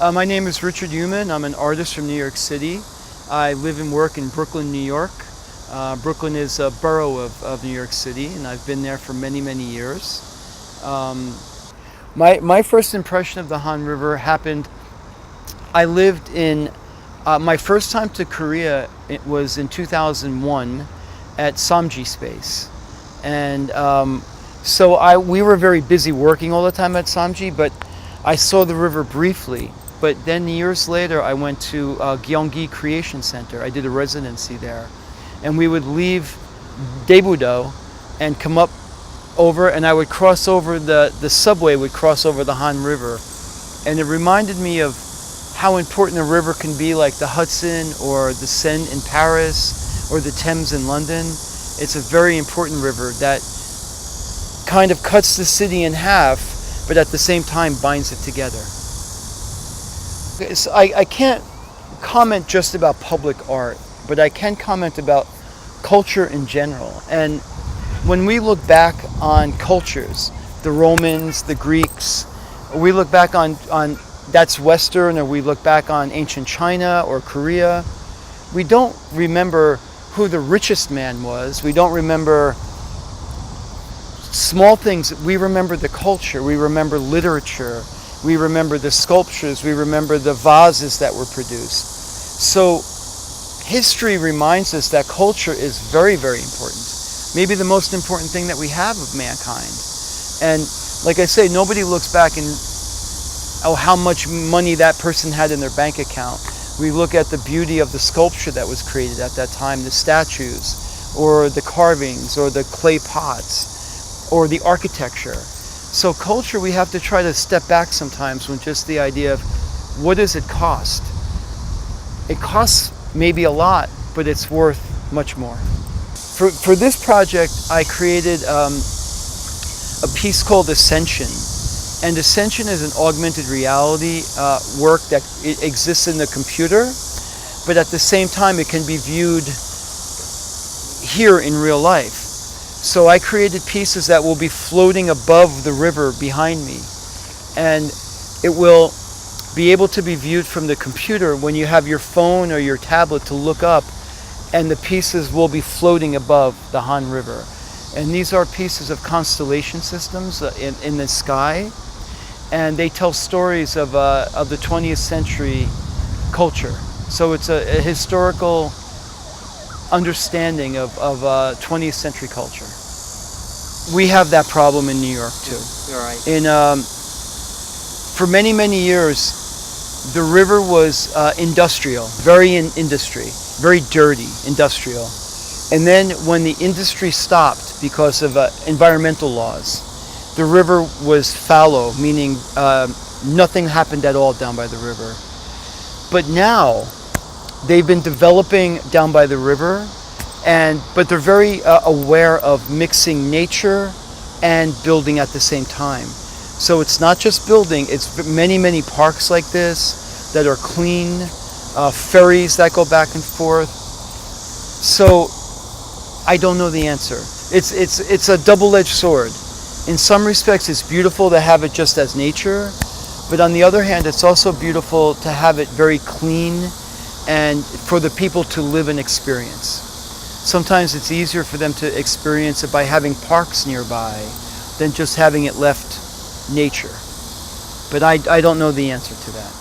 My name is Richard Human. I'm an artist from New York City. I live and work in Brooklyn, New York. Brooklyn is a borough of New York City, and I've been there for many, many years. My first impression of the Han River happened, I lived in, my first time to Korea, it was in 2001 at Samji Space. And we were very busy working all the time at Samji, but I saw the river briefly. But then years later, I went to Gyeonggi Creation Center. I did a residency there. And we would leave Daebudo and come up over, and I would cross over, the subway would cross over the Han River. And it reminded me of how important a river can be, like the Hudson or the Seine in Paris or the Thames in London. It's a very important river that kind of cuts the city in half, but at the same time binds it together. So I can't comment just about public art, but I can comment about culture in general. And when we look back on cultures, the Romans, the Greeks, we look back on that's Western, or we look back on ancient China or Korea, we don't remember who the richest man was. We don't remember small things. We remember the culture. We remember literature. We remember the sculptures. We remember the vases that were produced. So history reminds us that culture is very, very important. Maybe the most important thing that we have of mankind. And like I say, nobody looks back and, oh, how much money that person had in their bank account. We look at the beauty of the sculpture that was created at that time, the statues, or the carvings, or the clay pots, or the architecture. So culture, we have to try to step back sometimes when just the idea of what does it cost? It costs maybe a lot, but it's worth much more. For this project, I created a piece called Ascension. And Ascension is an augmented reality work that it exists in the computer, but at the same time it can be viewed here in real life. So I created pieces that will be floating above the river behind me, and it will be able to be viewed from the computer when you have your phone or your tablet to look up, and the pieces will be floating above the Han River. And these are pieces of constellation systems in the sky, and they tell stories of the 20th century culture. So it's a historical understanding of 20th century culture. We have that problem in New York too. Right. For many, many years, the river was industrial, very in industry, very dirty, industrial. And then when the industry stopped because of environmental laws, the river was fallow, meaning nothing happened at all down by the river. But now they've been developing down by the river, but they're very aware of mixing nature and building at the same time. So it's not just building, it's many, many parks like this that are clean, ferries that go back and forth. So I don't know the answer. It's a double-edged sword. In some respects, it's beautiful to have it just as nature, but on the other hand, it's also beautiful to have it very clean and for the people to live and experience. Sometimes it's easier for them to experience it by having parks nearby than just having it left nature. But I don't know the answer to that.